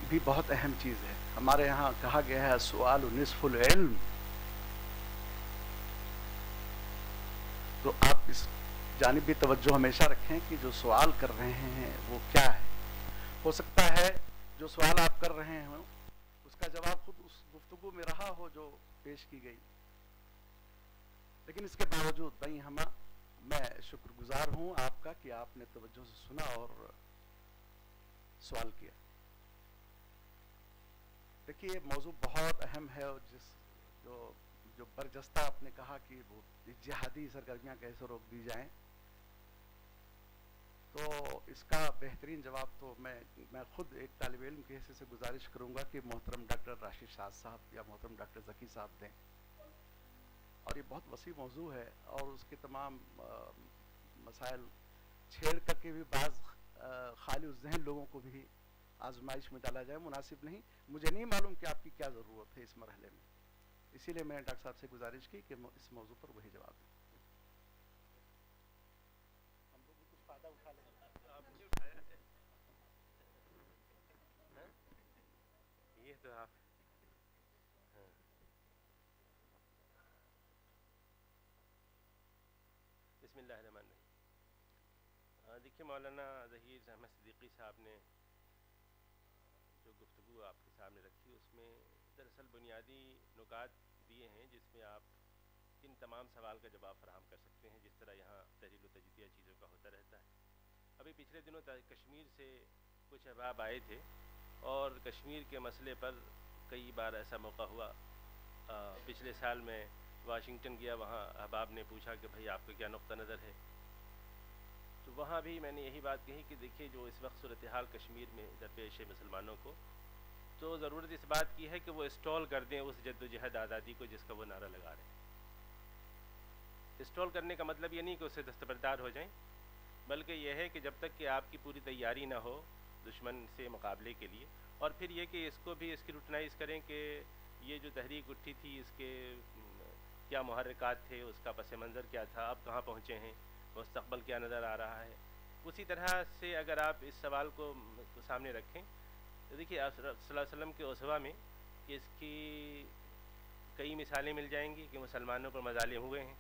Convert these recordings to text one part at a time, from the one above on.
بھی بہت اہم چیز ہے. ہمارے یہاں کہا گیا ہے سوال نصف العلم. تو آپ اس جانب بھی توجہ ہمیشہ رکھیں کہ جو سوال کر رہے ہیں وہ کیا ہے. ہو سکتا ہے جو سوال آپ کر رہے ہیں اس کا جواب خود اس گفتگو میں رہا ہو جو پیش کی گئی, لیکن اس کے باوجود بھائی میں شکر گزار ہوں آپ کا کہ آپ نے توجہ سے سنا اور سوال کیا. دیکھیے یہ موضوع بہت اہم ہے, اور جو برجستہ آپ نے کہا کہ وہ جہادی سرگرمیاں کیسے روک دی جائیں, تو اس کا بہترین جواب تو میں خود ایک طالب علم کے حیثیت سے گزارش کروں گا کہ محترم ڈاکٹر راشد شاد صاحب یا محترم ڈاکٹر ذکی صاحب دیں. اور یہ بہت وسیع موضوع ہے, اور اس کے تمام مسائل چھیڑ کر کے بھی بعض خالی الذہن لوگوں کو بھی آزمائش میں ڈالا جائے مناسب نہیں. مجھے نہیں معلوم کہ آپ کی کیا ضرورت ہے اس مرحلے میں, اسی لیے میں نے ڈاکٹر صاحب سے گزارش کی کہ اس موضوع پر وہی جواب دیں. ہم لوگ بھی کچھ فائدہ اٹھا لیں. آپ نے اٹھایا ہے یہ تو آپ. ہاں بسم اللہ الرحمن الرحیم. دیکھیے مولانا ظہیر احمد صدیقی صاحب نے جو گفتگو آپ کے سامنے رکھی اس میں دراصل بنیادی نکات دیے ہیں جس میں آپ ان تمام سوال کا جواب فراہم کر سکتے ہیں, جس طرح یہاں تحلیل و تجزیہ چیزوں کا ہوتا رہتا ہے. ابھی پچھلے دنوں کشمیر سے کچھ احباب آئے تھے, اور کشمیر کے مسئلے پر کئی بار ایسا موقع ہوا. پچھلے سال میں واشنگٹن گیا, وہاں احباب نے پوچھا کہ بھائی آپ کا کیا نقطہ نظر ہے. تو وہاں بھی میں نے یہی بات کہی کہ دیکھیے جو اس وقت صورتحال کشمیر میں درپیش ہے مسلمانوں کو, تو ضرورت اس بات کی ہے کہ وہ اسٹال کر دیں اس جد و جہد آزادی کو جس کا وہ نعرہ لگا رہے ہیں. اسٹال کرنے کا مطلب یہ نہیں کہ اسے دستبردار ہو جائیں, بلکہ یہ ہے کہ جب تک کہ آپ کی پوری تیاری نہ ہو دشمن سے مقابلے کے لیے, اور پھر یہ کہ اس کو بھی اسکروٹنائز کریں کہ یہ جو تحریک اٹھی تھی اس کے کیا محرکات تھے, اس کا پس منظر کیا تھا, اب کہاں پہنچے ہیں, مستقبل کیا نظر آ رہا ہے. اسی طرح سے اگر آپ اس سوال کو سامنے رکھیں تو دیکھیے آپ صلی اللہ علیہ وسلم کے اسوہ میں کہ اس کی کئی مثالیں مل جائیں گی کہ مسلمانوں پر مظالم ہوئے ہیں,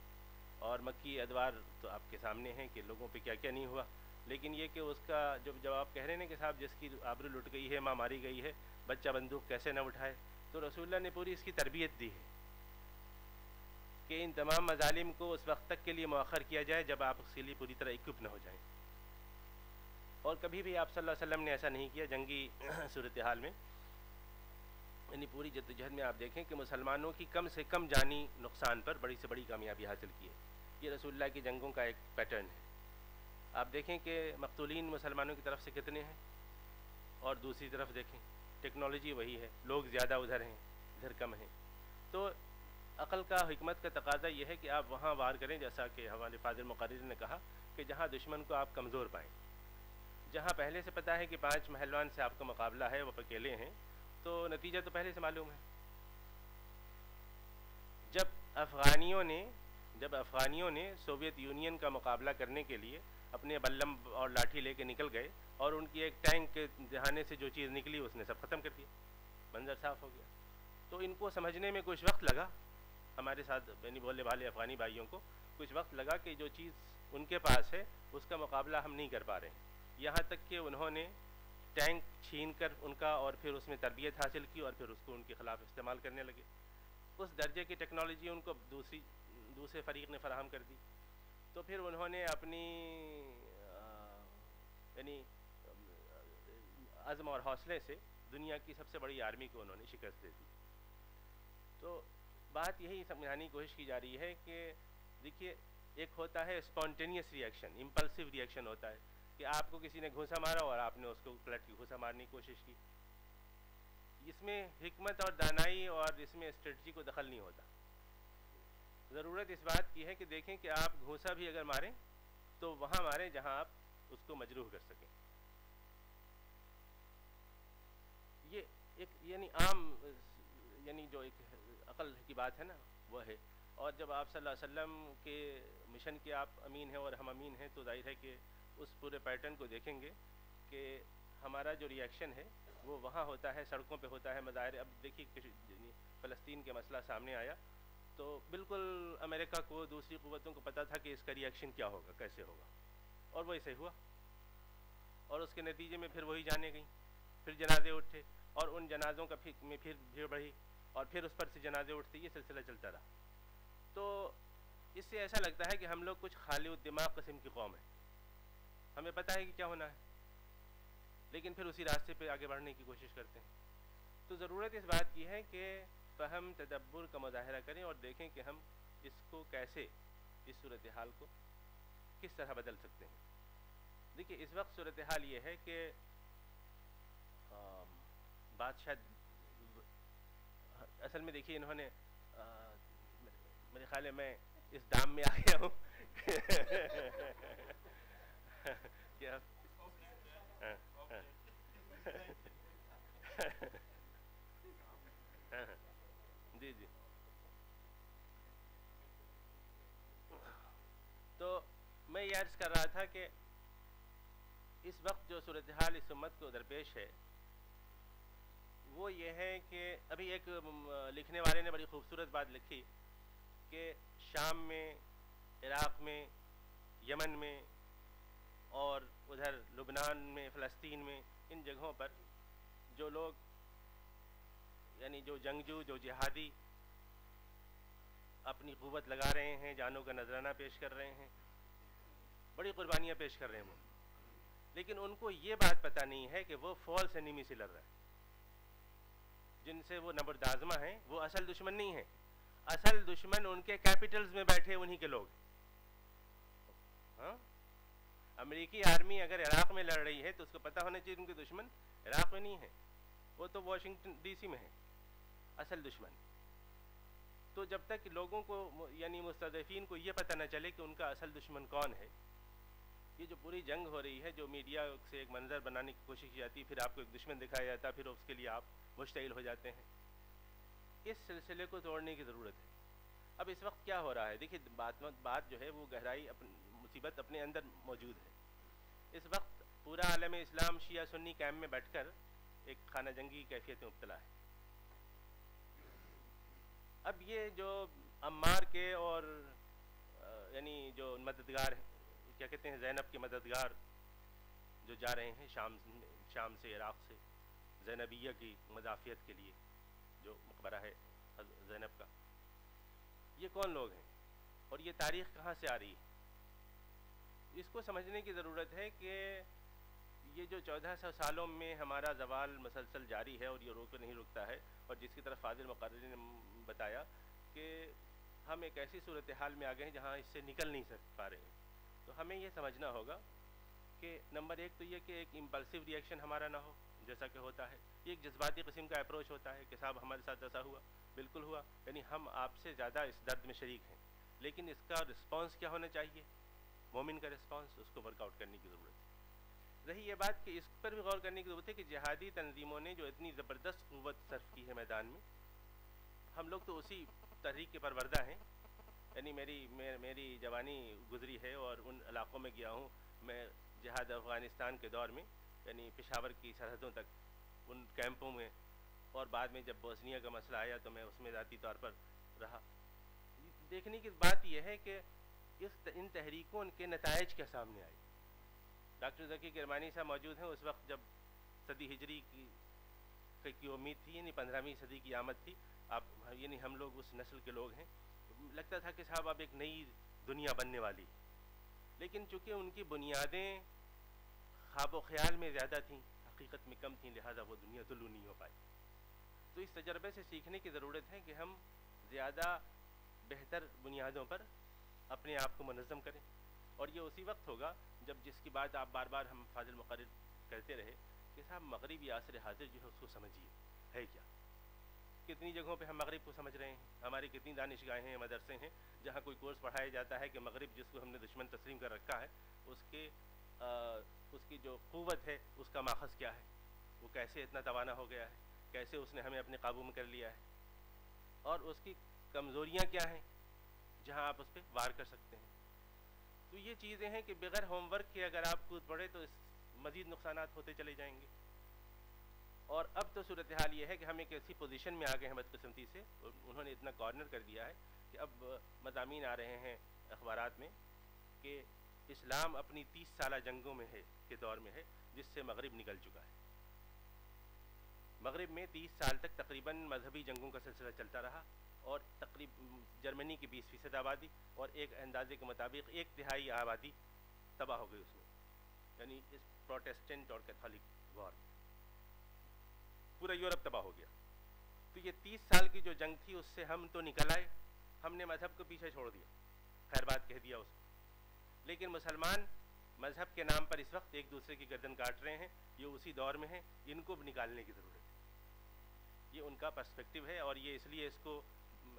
اور مکی ادوار تو آپ کے سامنے ہیں کہ لوگوں پہ کیا کیا نہیں ہوا. لیکن یہ کہ اس کا جب آپ کہہ رہے ہیں کہ صاحب جس کی آبرو لٹ گئی ہے, ماں ماری گئی ہے, بچہ بندوق کیسے نہ اٹھائے, تو رسول اللہ نے پوری اس کی تربیت دی ہے کہ ان تمام مظالم کو اس وقت تک کے لیے مؤخر کیا جائے جب آپ اس کے لیے پوری طرح اکوپ نہ ہو جائیں. اور کبھی بھی آپ صلی اللہ علیہ وسلم نے ایسا نہیں کیا جنگی صورتحال میں, یعنی پوری جدوجہد میں آپ دیکھیں کہ مسلمانوں کی کم سے کم جانی نقصان پر بڑی سے بڑی کامیابی حاصل کی ہے. یہ رسول اللہ کی جنگوں کا ایک پیٹرن ہے. آپ دیکھیں کہ مقتولین مسلمانوں کی طرف سے کتنے ہیں, اور دوسری طرف دیکھیں ٹیکنالوجی وہی ہے, لوگ زیادہ ادھر ہیں ادھر کم ہیں. تو عقل کا حکمت کا تقاضا یہ ہے کہ آپ وہاں وار کریں, جیسا کہ ہمارے فاضل مقرر نے کہا کہ جہاں دشمن کو آپ کمزور پائیں, جہاں پہلے سے پتہ ہے کہ 5 پہلوان سے آپ کا مقابلہ ہے, وہ اکیلے ہیں, تو نتیجہ تو پہلے سے معلوم ہے. جب افغانیوں نے سوویت یونین کا مقابلہ کرنے کے لیے اپنے بلم اور لاٹھی لے کے نکل گئے, اور ان کی ایک ٹینک کے دہانے سے جو چیز نکلی اس نے سب ختم کر دیا, منظر صاف ہو گیا. تو ان کو سمجھنے میں کچھ وقت لگا, ہمارے ساتھ یعنی بولنے والے افغانی بھائیوں کو کچھ وقت لگا کہ جو چیز ان کے پاس ہے اس کا مقابلہ ہم نہیں کر پا رہے ہیں. یہاں تک کہ انہوں نے ٹینک چھین کر ان کا, اور پھر اس میں تربیت حاصل کی, اور پھر اس کو ان کے خلاف استعمال کرنے لگے. اس درجے کی ٹیکنالوجی ان کو دوسرے فریق نے فراہم کر دی. تو پھر انہوں نے اپنی یعنی عزم اور حوصلے سے دنیا کی سب سے بڑی آرمی کو انہوں نے شکست دے دی. تو بات یہی سمجھانے کی کوشش کی جا رہی ہے کہ دیکھیے ایک ہوتا ہے اسپونٹینیس ری ایکشن, امپلسو ری ایکشن ہوتا ہے کہ آپ کو کسی نے گھوسا مارا اور آپ نے اس کو پلٹ کے گھوسا مارنے کی کوشش کی. اس میں حکمت اور دانائی اور اس میں اسٹریٹجی کو دخل نہیں ہوتا. ضرورت اس بات کی ہے کہ دیکھیں کہ آپ گھوسا بھی اگر ماریں تو وہاں ماریں جہاں آپ اس کو مجروح کر سکیں. یہ ایک یعنی عام یعنی جو ایک عقل کی بات ہے نا وہ ہے. اور جب آپ صلی اللہ علیہ وسلم کے مشن کے آپ امین ہیں اور ہم امین ہیں, تو ظاہر ہے کہ اس پورے پیٹرن کو دیکھیں گے کہ ہمارا جو ری ایکشن ہے وہ وہاں ہوتا ہے، سڑکوں پہ ہوتا ہے مظاہرے. اب دیکھیے فلسطین کے مسئلہ سامنے آیا تو بالکل امریکہ کو، دوسری قوتوں کو پتہ تھا کہ اس کا ری ایکشن کیا ہوگا، کیسے ہوگا، اور وہ ایسے ہوا. اور اس کے نتیجے میں پھر وہی جانیں گئیں، پھر جنازے اٹھے اور ان جنازوں کا میں پھر بھیڑ بڑھی اور پھر اس پر سے جنازے اٹھتے، یہ سلسلہ چلتا رہا. تو اس سے ایسا لگتا ہے کہ ہم لوگ کچھ خالی الدماغ قسم کی قوم ہے. ہمیں پتہ ہے کہ کیا ہونا ہے، لیکن پھر اسی راستے پہ آگے بڑھنے کی کوشش کرتے ہیں. تو ضرورت اس بات کی ہے کہ فہم تدبر کا مظاہرہ کریں اور دیکھیں کہ ہم اس کو کیسے، اس صورتحال کو کس طرح بدل سکتے ہیں. دیکھیے اس وقت صورتحال یہ ہے کہ بات شاید اصل میں دیکھیے انہوں نے میرے خیال ہے میں اس دام میں آ گیا ہوں کیا جی جی. تو میں یہ عرض کر رہا تھا کہ اس وقت جو صورتحال اس امت کو درپیش ہے وہ یہ ہے کہ ابھی ایک لکھنے والے نے بڑی خوبصورت بات لکھی کہ شام میں، عراق میں، یمن میں اور ادھر لبنان میں، فلسطین میں، ان جگہوں پر جو لوگ یعنی جو جنگجو، جو جہادی اپنی قوت لگا رہے ہیں، جانوں کا نذرانہ پیش کر رہے ہیں، بڑی قربانیاں پیش کر رہے ہیں وہ، لیکن ان کو یہ بات پتہ نہیں ہے کہ وہ فالس انیمی سے لڑ رہے ہیں. جن سے وہ نبردآزمہ ہیں وہ اصل دشمن نہیں ہیں. اصل دشمن ان کے کیپٹلز میں بیٹھے انہی کے لوگ. ہاں، امریکی آرمی اگر عراق میں لڑ رہی ہے تو اس کو پتہ ہونا چاہیے ان کے دشمن عراق میں نہیں ہیں، وہ تو واشنگٹن ڈی سی میں ہیں اصل دشمن. تو جب تک لوگوں کو یعنی مستضعفین کو یہ پتہ نہ چلے کہ ان کا اصل دشمن کون ہے، یہ جو پوری جنگ ہو رہی ہے، جو میڈیا سے ایک منظر بنانے کی کوشش کی جاتی ہے، پھر آپ کو ایک دشمن دکھایا جاتا ہے، پھر اس کے لیے آپ مشتعل ہو جاتے ہیں، اس سلسلے کو توڑنے کی ضرورت ہے. اب اس وقت کیا ہو رہا ہے، دیکھیے بات جو ہے وہ گہرائی مصیبت اپنے اندر موجود ہے. اس وقت پورا عالم اسلام شیعہ سنی کیمپ میں بیٹھ کر ایک خانہ جنگی کیفیت میں مبتلا ہے. اب یہ جو عمار کے اور یعنی جو مددگار کیا کہتے ہیں، زینب کے مددگار جو جا رہے ہیں شام سے، عراق سے، زینبیہ کی مدافعت کے لیے، جو مقبرہ ہے زینب کا، یہ کون لوگ ہیں اور یہ تاریخ کہاں سے آ رہی ہے؟ اس کو سمجھنے کی ضرورت ہے کہ یہ جو 1400 سالوں میں ہمارا زوال مسلسل جاری ہے اور یہ روک نہیں رکتا ہے، اور جس کی طرف فاضل مقرری نے بتایا کہ ہم ایک ایسی صورتحال میں آ گئے ہیں جہاں اس سے نکل نہیں پا رہے ہیں. تو ہمیں یہ سمجھنا ہوگا کہ نمبر ایک تو یہ کہ ایک امپلسو ری ایکشن ہمارا نہ ہو جیسا کہ ہوتا ہے. یہ ایک جذباتی قسم کا اپروچ ہوتا ہے کہ صاحب ہمارے ساتھ ایسا ہوا، بالکل ہوا، یعنی ہم آپ سے زیادہ اس درد میں شریک ہیں، لیکن اس کا رسپانس کیا ہونا چاہیے، مومن کا رسپانس، اس کو ورک آؤٹ کرنے کی ضرورت ہے. رہی یہ بات کہ اس پر بھی غور کرنے کی ضرورت ہے کہ جہادی تنظیموں نے جو اتنی زبردست قوت صرف کی ہے میدان میں، ہم لوگ تو اسی تحریک کے پروردہ ہیں. یعنی میری جوانی گزری ہے اور ان علاقوں میں گیا ہوں میں جہاد افغانستان کے دور میں، یعنی پشاور کی سرحدوں تک ان کیمپوں میں، اور بعد میں جب بوسنیا کا مسئلہ آیا تو میں اس میں ذاتی طور پر رہا. دیکھنے کی بات یہ ہے کہ ان تحریکوں کے نتائج کیا سامنے آئے. ڈاکٹر ذکی کرمانی صاحب موجود ہیں. اس وقت جب صدی ہجری کی امید تھی، یعنی 15ویں صدی کی آمد تھی، یعنی ہم لوگ اس نسل کے لوگ ہیں، لگتا تھا کہ صاحب اب ایک نئی دنیا بننے والی، لیکن چونکہ ان کی بنیادیں خواب و خیال میں زیادہ تھیں، حقیقت میں کم تھیں، لہٰذا وہ دنیا طلوع نہیں ہو پائی. تو اس تجربے سے سیکھنے کی ضرورت ہے کہ ہم زیادہ بہتر بنیادوں پر اپنے آپ کو منظم کریں، اور یہ اسی وقت ہوگا جب جس کی بات آپ بار بار ہم فاضل مقرر کرتے رہے کہ صاحب مغربی عصر حاضر جو ہے اس کو سمجھیے ہے کیا. کتنی جگہوں پہ ہم مغرب کو سمجھ رہے ہیں، ہماری کتنی دانشگاہیں ہیں، مدرسے ہیں جہاں کوئی کورس پڑھایا جاتا ہے کہ مغرب جس کو ہم نے دشمن تسلیم کر رکھا ہے، اس کی جو قوت ہے اس کا ماخذ کیا ہے، وہ کیسے اتنا توانا ہو گیا ہے، کیسے اس نے ہمیں اپنے قابو میں کر لیا ہے، اور اس کی کمزوریاں کیا ہیں جہاں آپ اس پہ وار کر سکتے ہیں. تو یہ چیزیں ہیں کہ بغیر ہوم ورک کے اگر آپ کود پڑے تو اس مزید نقصانات ہوتے چلے جائیں گے. اور اب تو صورتحال یہ ہے کہ ہم ایک ایسی پوزیشن میں آ گئے ہیں بدقسمتی سے، انہوں نے اتنا کارنر کر دیا ہے کہ اب مضامین آ رہے ہیں اخبارات میں کہ اسلام اپنی 30 سالہ جنگوں میں ہے کے دور میں ہے، جس سے مغرب نکل چکا ہے۔ مغرب میں 30 سال تک تقریباً مذہبی جنگوں کا سلسلہ چلتا رہا، اور تقریباً جرمنی کی 20% آبادی، اور ایک اندازے کے مطابق 1/3 آبادی تباہ ہو گئی اس میں، یعنی اس پروٹیسٹنٹ اور کیتھولک وار میں پورا یورپ تباہ ہو گیا۔ تو یہ 30 سال کی جو جنگ تھی اس سے ہم تو نکل آئے، ہم نے مذہب کو پیچھے چھوڑ دیا، خیر بات کہہ دیا اس کو، لیکن مسلمان مذہب کے نام پر اس وقت ایک دوسرے کی گردن کاٹ رہے ہیں، یہ اسی دور میں ہیں، ان کو بھی نکالنے کی ضرورت ہے۔ یہ ان کا پرسپیکٹیو ہے، اور یہ اس لیے اس کو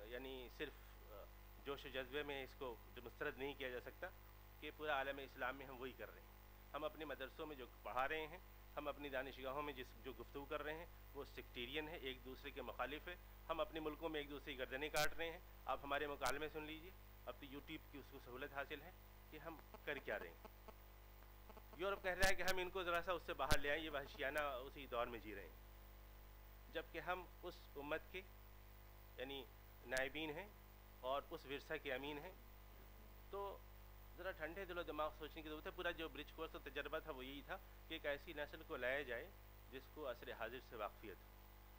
یعنی صرف جوش و جذبے میں اس کو مسترد نہیں کیا جا سکتا کہ پورا عالم اسلام میں ہم وہی کر رہے ہیں۔ ہم اپنے مدرسوں میں جو پڑھا رہے ہیں، ہم اپنی دانشگاہوں میں جو گفتگو کر رہے ہیں وہ سیکٹیرین ہے، ایک دوسرے کے مخالف ہے۔ ہم اپنے ملکوں میں ایک دوسرے کی گردنیں کاٹ رہے ہیں۔ آپ ہمارے مکالمے سن لیجئے، اب تو یوٹیوب کی اس کو سہولت حاصل ہے کہ ہم کر کیا رہے ہیں۔ یورپ کہہ رہا ہے کہ ہم ان کو ذرا سا اس سے باہر لے آئیں، یہ وحشیانہ اسی دور میں جی رہے ہیں، جبکہ ہم اس امت کے یعنی نائبین ہیں اور اس ورثہ کے امین ہیں۔ تو ذرا ٹھنڈے دل و دماغ سوچنے کی ضرورت ہے۔ پورا جو برج کورس کا تجربہ تھا وہ یہی تھا کہ ایک ایسی نسل کو لایا جائے جس کو عصر حاضر سے واقفیت ہو،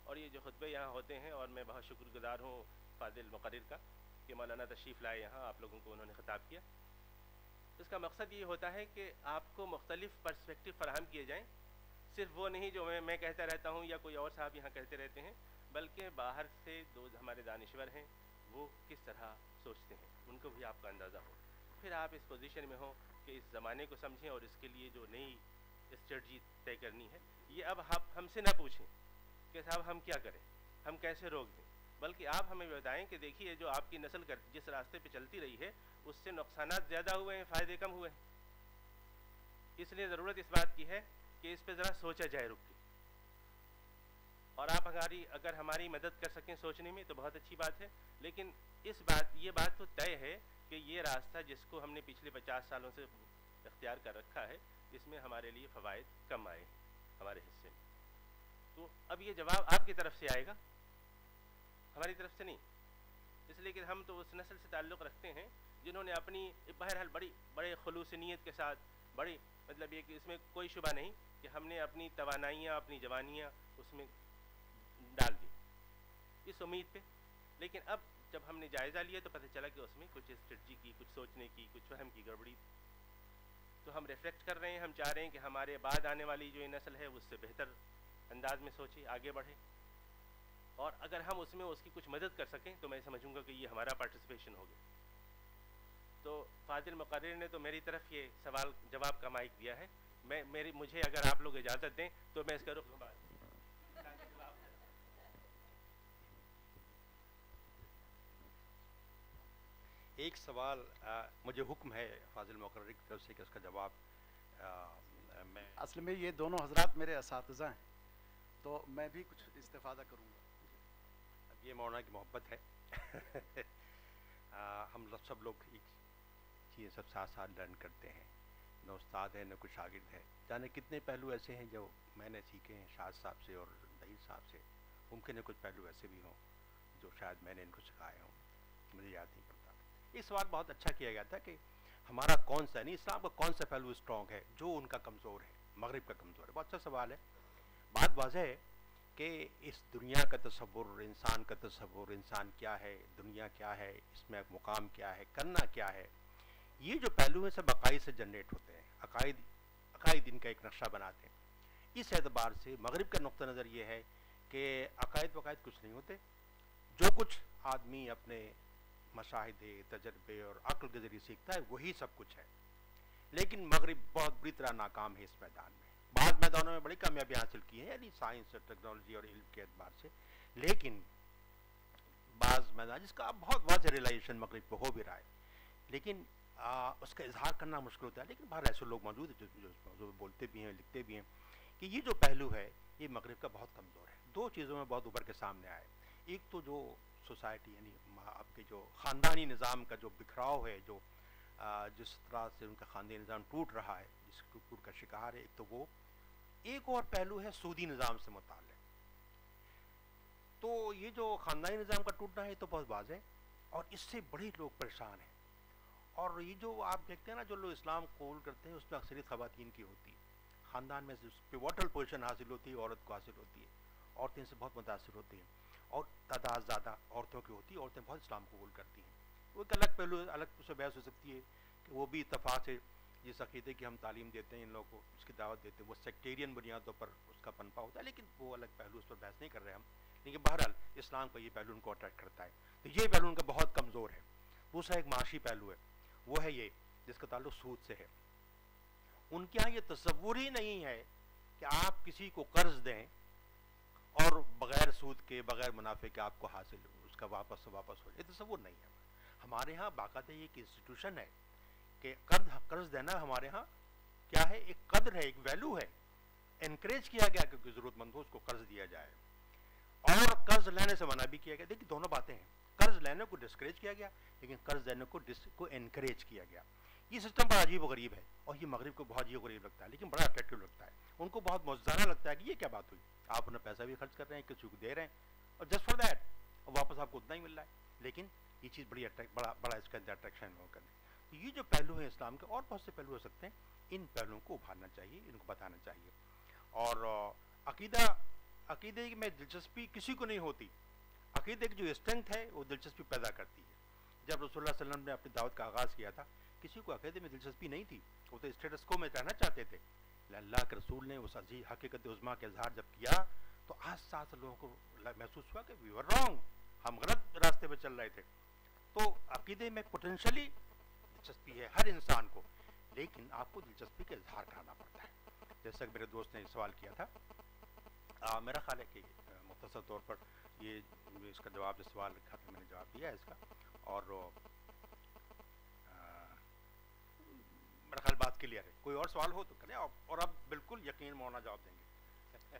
اور یہ جو خطبے یہاں ہوتے ہیں، اور میں بہت شکر گزار ہوں فاضل مقرر کا کہ مولانا تشریف لائے یہاں، آپ لوگوں کو انہوں نے خطاب کیا۔ اس کا مقصد یہ ہوتا ہے کہ آپ کو مختلف پرسپیکٹیو فراہم کیے جائیں، صرف وہ نہیں جو میں کہتا رہتا ہوں یا کوئی اور صاحب یہاں کہتے رہتے ہیں، بلکہ باہر سے ہمارے دانشور ہیں وہ کس طرح سوچتے ہیں، ان کو بھی آپ کا اندازہ ہو، پھر آپ اس پوزیشن میں ہوں کہ اس زمانے کو سمجھیں اور اس کے لیے جو نئی اسٹریٹجی طے کرنی ہے، یہ اب آپ ہم سے نہ پوچھیں کہ صاحب ہم کیا کریں، ہم کیسے روک دیں، بلکہ آپ ہمیں بتائیں کہ دیکھیے جو آپ کی نسل جس راستے پہ چلتی رہی ہے اس سے نقصانات زیادہ ہوئے ہیں، فائدے کم ہوئے ہیں۔ اس لیے ضرورت اس بات کی ہے کہ اس پہ ذرا سوچا جائے رک کے، اور آپ اگر ہماری مدد کر سکیں سوچنے میں تو بہت اچھی بات ہے، لیکن یہ بات تو طے ہے کہ یہ راستہ جس کو ہم نے پچھلے 50 سالوں سے اختیار کر رکھا ہے، اس میں ہمارے لیے فوائد کم آئے ہمارے حصے میں۔ تو اب یہ جواب آپ کی طرف سے آئے گا، ہماری طرف سے نہیں، اس لیے کہ ہم تو اس نسل سے تعلق رکھتے ہیں جنہوں نے اپنی بہرحال بڑے خلوص نیت کے ساتھ مطلب یہ کہ اس میں کوئی شبہ نہیں کہ ہم نے اپنی توانائیاں، اپنی جوانیاں اس میں ڈال دی اس امید پہ، لیکن اب جب ہم نے جائزہ لیا تو پتہ چلا کہ اس میں کچھ اسٹریٹجی کی، کچھ سوچنے کی، کچھ فہم کی گڑبڑی، تو ہم ریفلیکٹ کر رہے ہیں، ہم چاہ رہے ہیں کہ ہمارے بعد آنے والی جو یہ نسل ہے اس سے بہتر انداز میں سوچے، آگے بڑھے، اور اگر ہم اس میں اس کی کچھ مدد کر سکیں تو میں سمجھوں گا کہ یہ ہمارا پارٹیسپیشن ہوگا۔ تو فاضل مقرر نے تو میری طرف یہ سوال جواب کا مائک دیا ہے، مجھے اگر آپ لوگ اجازت دیں تو میں اس کا رخ ایک سوال مجھے حکم ہے فاضل مقرر کی طرف سے کہ اس کا جواب میں اصل میں یہ دونوں حضرات میرے اساتذہ ہیں تو میں بھی کچھ استفادہ کروں گا۔ اب یہ مولانا کی محبت ہے ہم سب لوگ ایک چیز سب ساتھ ساتھ لرن کرتے ہیں، نہ استاد ہے نہ کوئی شاگرد ہے، جانے کتنے پہلو ایسے ہیں جو میں نے سیکھے ہیں شاہد صاحب سے اور دہیر صاحب سے، ممکن ہے کچھ پہلو ایسے بھی ہوں جو شاید میں نے ان کو سکھائے ہوں، مجھے یاد نہیں پڑتا۔ یہ سوال بہت اچھا کیا گیا تھا کہ ہمارا کون سا نہیں اسلام کا کون سا پہلو اسٹرانگ ہے جو ان کا کمزور ہے، مغرب کا کمزور ہے، بہت اچھا سوال ہے۔ بات واضح ہے کہ اس دنیا کا تصور، انسان کا تصور، انسان کیا ہے، دنیا کیا ہے، اس میں مقام کیا ہے، کرنا کیا ہے، یہ جو پہلو ہیں سب عقائد سے جنریٹ ہوتے ہیں، عقائد ان کا ایک نقشہ بناتے ہیں۔ اس اعتبار سے مغرب کا نقطہ نظر یہ ہے کہ عقائد وقائد کچھ نہیں ہوتے، جو کچھ آدمی اپنے مشاہدے، تجربے اور عقل کے ذریعے سیکھتا ہے وہی سب کچھ ہے، لیکن مغرب بہت بری طرح ناکام ہے اس میدان میں۔ بعض میدانوں میں بڑی کامیابی حاصل کی ہے، یعنی سائنس اور ٹیکنالوجی اور علم کے اعتبار سے، لیکن بعض میدان جس کا اب بہت واضح ریلائزیشن مغرب کو ہو بھی رہا ہے، لیکن اس کا اظہار کرنا مشکل ہوتا ہے۔ لیکن باہر ایسے لوگ موجود ہیں جو بولتے بھی ہیں، لکھتے بھی ہیں کہ یہ جو پہلو ہے یہ مغرب کا بہت کمزور ہے۔ دو چیزوں میں بہت ابھر کے سامنے آئے، ایک تو جو سوسائٹی یعنی آپ کے جو خاندانی نظام کا جو بکھراؤ ہے، جو جس طرح سے ان کا خاندانی نظام ٹوٹ رہا ہے، جس ٹوٹ کا شکار ہے، ایک تو وہ، ایک اور پہلو ہے سودی نظام سے متعلق، تو یہ جو خاندانی نظام کا ٹوٹنا ہے یہ تو بہت واضح ہے، اور اس سے بڑے لوگ پریشان ہیں. اور یہ جو آپ دیکھتے ہیں نا، جو لوگ اسلام قبول کرتے ہیں اس میں اکثریت خواتین کی ہوتی ہے. خاندان میں پیوٹل پوزیشن حاصل ہوتی ہے، عورت کو حاصل ہوتی ہے. عورتیں سے بہت متاثر ہوتی ہیں، اور تعداد زیادہ عورتوں کی ہوتی ہے. عورتیں بہت اسلام قبول کرتی ہیں. وہ ایک الگ پہلو، الگ سے بحث ہو سکتی ہے کہ وہ بھی اتفاق سے جس عقیدے کی ہم تعلیم دیتے ہیں ان لوگوں کو، اس کی دعوت دیتے ہیں، وہ سیکٹیرین بنیادوں پر اس کا پنپا ہوتا ہے. لیکن وہ الگ پہلو، اس پر بحث نہیں کر رہے ہم. لیکن بہرحال اسلام کا یہ پہلو ان کو اٹریکٹ کرتا ہے. تو یہ پہلو ان کا بہت کمزور ہے. دوسرا ایک معاشی پہلو ہے، وہ ہے یہ جس کا تعلق سود سے ہے. ان کے ہاں یہ تصور ہی نہیں ہے کہ آپ کسی کو قرض دیں اور بغیر سود کے، بغیر منافع کے آپ کو حاصل اس کا واپس ہو جائے. تصور نہیں ہے. ہمارے ہاں باقاعدہ یہ ایک انسٹیٹیوشن ہے کہ قرض دینا ہمارے ہاں کیا ہے، ایک قدر ہے، ایک ویلو ہے. انکریج کیا گیا کہ کوئی ضرورت مند ہو اس کو قرض دیا جائے، اور قرض لینے سے منع بھی کیا گیا. دیکھیے دونوں باتیں ہیں. قرض لینے کو ڈسکریج کیا گیا، لیکن قرض دینے کو انکریج کیا گیا. یہ سسٹم بڑا عجیب و غریب ہے، اور یہ مغرب کو بہت عجیب و غریب لگتا ہے، لیکن بڑا اٹریکٹو لگتا ہے. ان کو بہت معجزانہ لگتا ہے کہ یہ کیا بات ہوئی، آپ انہیں پیسہ بھی خرچ کر رہے ہیں، کسی کو دے رہے ہیں، اور جسٹ فار دیٹ واپس آپ کو اتنا ہی مل رہا ہے. لیکن یہ چیز بڑی بڑا اس کا اٹریکشن ہو کر. تو یہ جو پہلو ہیں اسلام کے، اور بہت سے پہلو ہو سکتے ہیں، ان پہلوؤں کو ابھارنا چاہیے، ان کو بتانا چاہیے. اور عقیدے میں دلچسپی کسی کو نہیں ہوتی. عقیدے کی جو اسٹرینتھ ہے وہ دلچسپی پیدا کرتی ہے. جب رسول اللہ صلی اللہ علیہ وسلم نے اپنی دعوت کا آغاز کیا تھا، کسی کو عقیدے میں دلچسپی نہیں تھی. وہ تو اسٹیٹس کو میں رہنا چاہتے تھے. اللہ کے رسول نے اس عظیم حقیقت عظمیٰ کا اظہار جب کیا تو آس پاس لوگوں کو محسوس ہوا کہ وی ور رانگ، ہم غلط راستے پہ چل رہے تھے. تو عقیدے میں پوٹینشلی دلچسپی ہے ہر انسان کو، لیکن آپ کو دلچسپی کا اظہار کرنا پڑتا ہے. جیسا کہ میرے دوست نے سوال کیا تھا، میرا خیال ہے کہ مختصر طور پر یہ اس کا جواب، جو سوال لکھا تھا میں نے جواب دیا ہے اس کا. اور میرا خیال بات کلیئر ہے. کوئی اور سوال ہو تو کریں، اور اب بالکل یقین مولانا جواب دیں گے.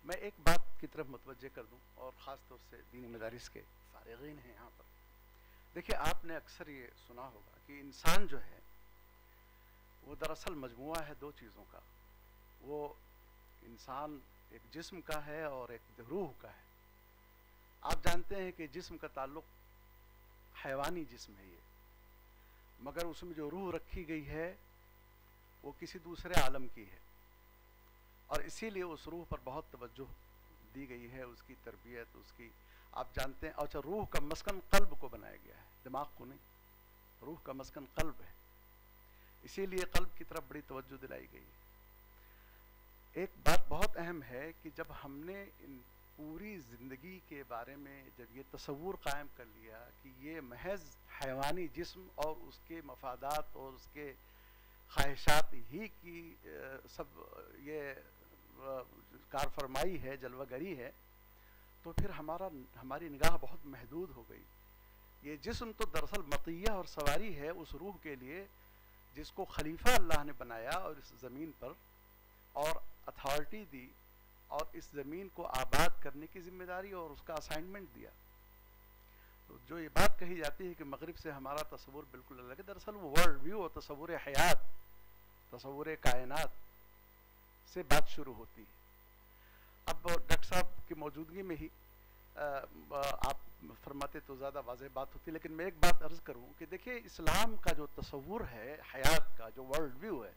میں ایک بات کی طرف متوجہ کر دوں، اور خاص طور سے دینی مدارس کے فارغین ہیں یہاں پر. دیکھیے آپ نے اکثر یہ سنا ہوگا کہ انسان جو ہے وہ دراصل مجموعہ ہے دو چیزوں کا. وہ انسان ایک جسم کا ہے اور ایک روح کا ہے. آپ جانتے ہیں کہ جسم کا تعلق حیوانی جسم ہے یہ، مگر اس میں جو روح رکھی گئی ہے وہ کسی دوسرے عالم کی ہے، اور اسی لیے اس روح پر بہت توجہ دی گئی ہے، اس کی تربیت، اس کی آپ جانتے ہیں. اچھا، روح کا مسکن قلب کو بنایا گیا ہے، دماغ کو نہیں. روح کا مسکن قلب ہے، اسی لیے قلب کی طرف بڑی توجہ دلائی گئی ہے. ایک بات بہت اہم ہے کہ جب ہم نے ان پوری زندگی کے بارے میں جب یہ تصور قائم کر لیا کہ یہ محض حیوانی جسم اور اس کے مفادات اور اس کے خواہشات ہی کی سب یہ کار فرمائی ہے، جلوہ گری ہے، تو پھر ہماری نگاہ بہت محدود ہو گئی. یہ جسم تو دراصل مطیہ اور سواری ہے اس روح کے لیے جس کو خلیفہ اللہ نے بنایا اور اس زمین پر اور اتھارٹی دی اور اس زمین کو آباد کرنے کی ذمہ داری اور اس کا اسائنمنٹ دیا. تو جو یہ بات کہی جاتی ہے کہ مغرب سے ہمارا تصور بالکل الگ ہے، دراصل وہ ورلڈ ویو اور تصور حیات، تصور کائنات سے بات شروع ہوتی ہے. اب ڈاکٹر صاحب کی موجودگی میں ہی آپ فرماتے تو زیادہ واضح بات ہوتی، لیکن میں ایک بات عرض کروں کہ دیکھیے اسلام کا جو تصور ہے حیات کا، جو ورلڈ ویو ہے،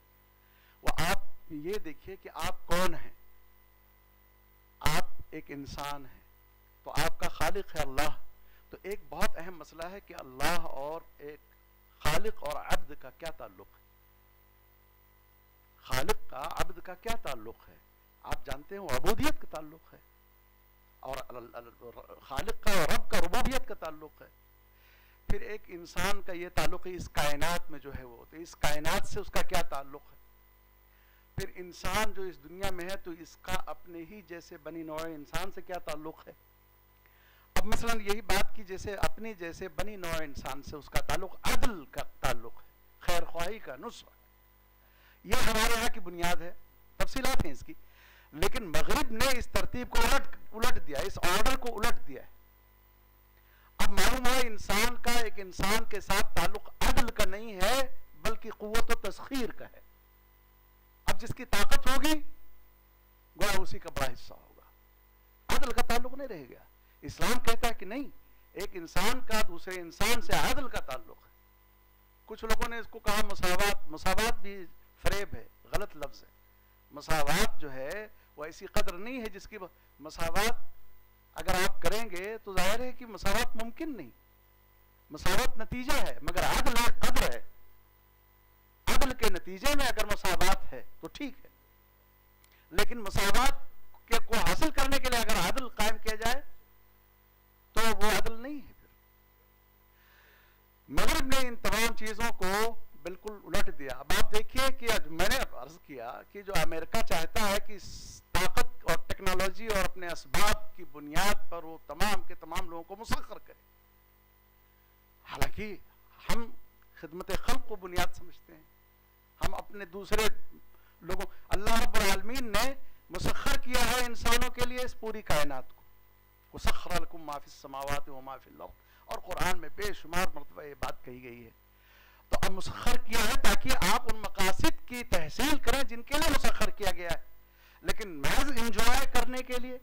وہ آپ یہ دیکھیے کہ آپ کون ہیں. آپ ایک انسان ہیں، تو آپ کا خالق ہے اللہ. تو ایک بہت اہم مسئلہ ہے کہ اللہ اور ایک خالق اور عبد کا کیا تعلق ہے. خالق کا عبد کا کیا تعلق ہے؟ آپ جانتے ہیں وہ عبودیت کا تعلق ہے، اور خالق کا اور رب کا ربوبیت کا تعلق ہے. پھر ایک انسان کا یہ تعلق ہے اس کائنات میں جو ہے وہ، تو اس کائنات سے اس کا کیا تعلق ہے. پھر انسان جو اس دنیا میں ہے تو اس کا اپنے ہی جیسے بنی نوع انسان سے کیا تعلق ہے. اب مثلا یہی بات کی جیسے اپنی جیسے بنی نوع انسان سے اس کا تعلق عدل کا تعلق ہے، خیر خواہی کا، نصرہ. یہ ہمارے یہاں کی بنیاد ہے، تفصیلات ہیں اس کی، لیکن مغرب نے اس ترتیب کو الٹ دیا، اس آرڈر کو الٹ دیا ہے. اب معلوم ہے انسان کا ایک انسان کے ساتھ تعلق عدل کا نہیں ہے بلکہ قوت و تسخیر کا ہے. اب جس کی طاقت ہوگی گویا اسی کا بڑا حصہ ہوگا. عدل کا تعلق نہیں رہ گیا. اسلام کہتا ہے کہ نہیں, ایک انسان کا دوسرے انسان سے عدل کا تعلق ہے. کچھ لوگوں نے اس کو کہا مساوات. مساوات بھی فریب ہے, غلط لفظ ہے. مساوات جو ہے وہ ایسی قدر نہیں ہے جس کی مساوات اگر آپ کریں گے تو ظاہر ہے کہ مساوات ممکن نہیں. مساوات نتیجہ ہے, مگر عدل قدر ہے. عدل کے نتیجے میں اگر مساوات ہے تو ٹھیک ہے, لیکن مساوات کو حاصل کرنے کے لیے اگر عدل قائم کیا جائے تو وہ عدل نہیں ہے. پھر مغرب نے ان تمام چیزوں کو بالکل الٹ دیا. اب آپ دیکھیے کہ میں نے عرض کیا کہ جو امریکہ چاہتا ہے کہ طاقت اور ٹیکنالوجی اور اپنے اسباب کی بنیاد پر وہ تمام کے تمام لوگوں کو مسخر کرے, حالانکہ ہم خدمت خلق کو بنیاد سمجھتے ہیں. ہم اپنے دوسرے لوگوں, اللہ رب العالمین نے مسخر کیا ہے انسانوں کے لیے اس پوری کائنات کو. وَسَخَّرَ لَكُم مَّا فِي السَّمَاوَاتِ وَمَا فِي الْأَرْضِ, اور قرآن میں بے شمار مرتبہ یہ بات کہی گئی ہے. تو اب مسخر کیا ہے تاکہ آپ ان مقاصد کی تحصیل کریں جن کے لیے مسخر کیا گیا ہے, لیکن محض انجوائے کرنے کے لیے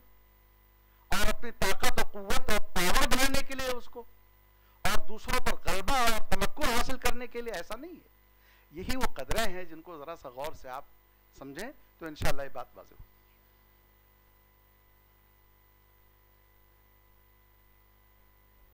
اور اپنی طاقت و قوت اور پاور بنانے کے لیے اس کو, اور دوسروں پر غلبہ اور تمکن حاصل کرنے کے لیے, ایسا نہیں ہے. یہی وہ قدریں ہیں جن کو ذرا سا غور سے آپ سمجھیں تو انشاءاللہ یہ بات واضح ہو.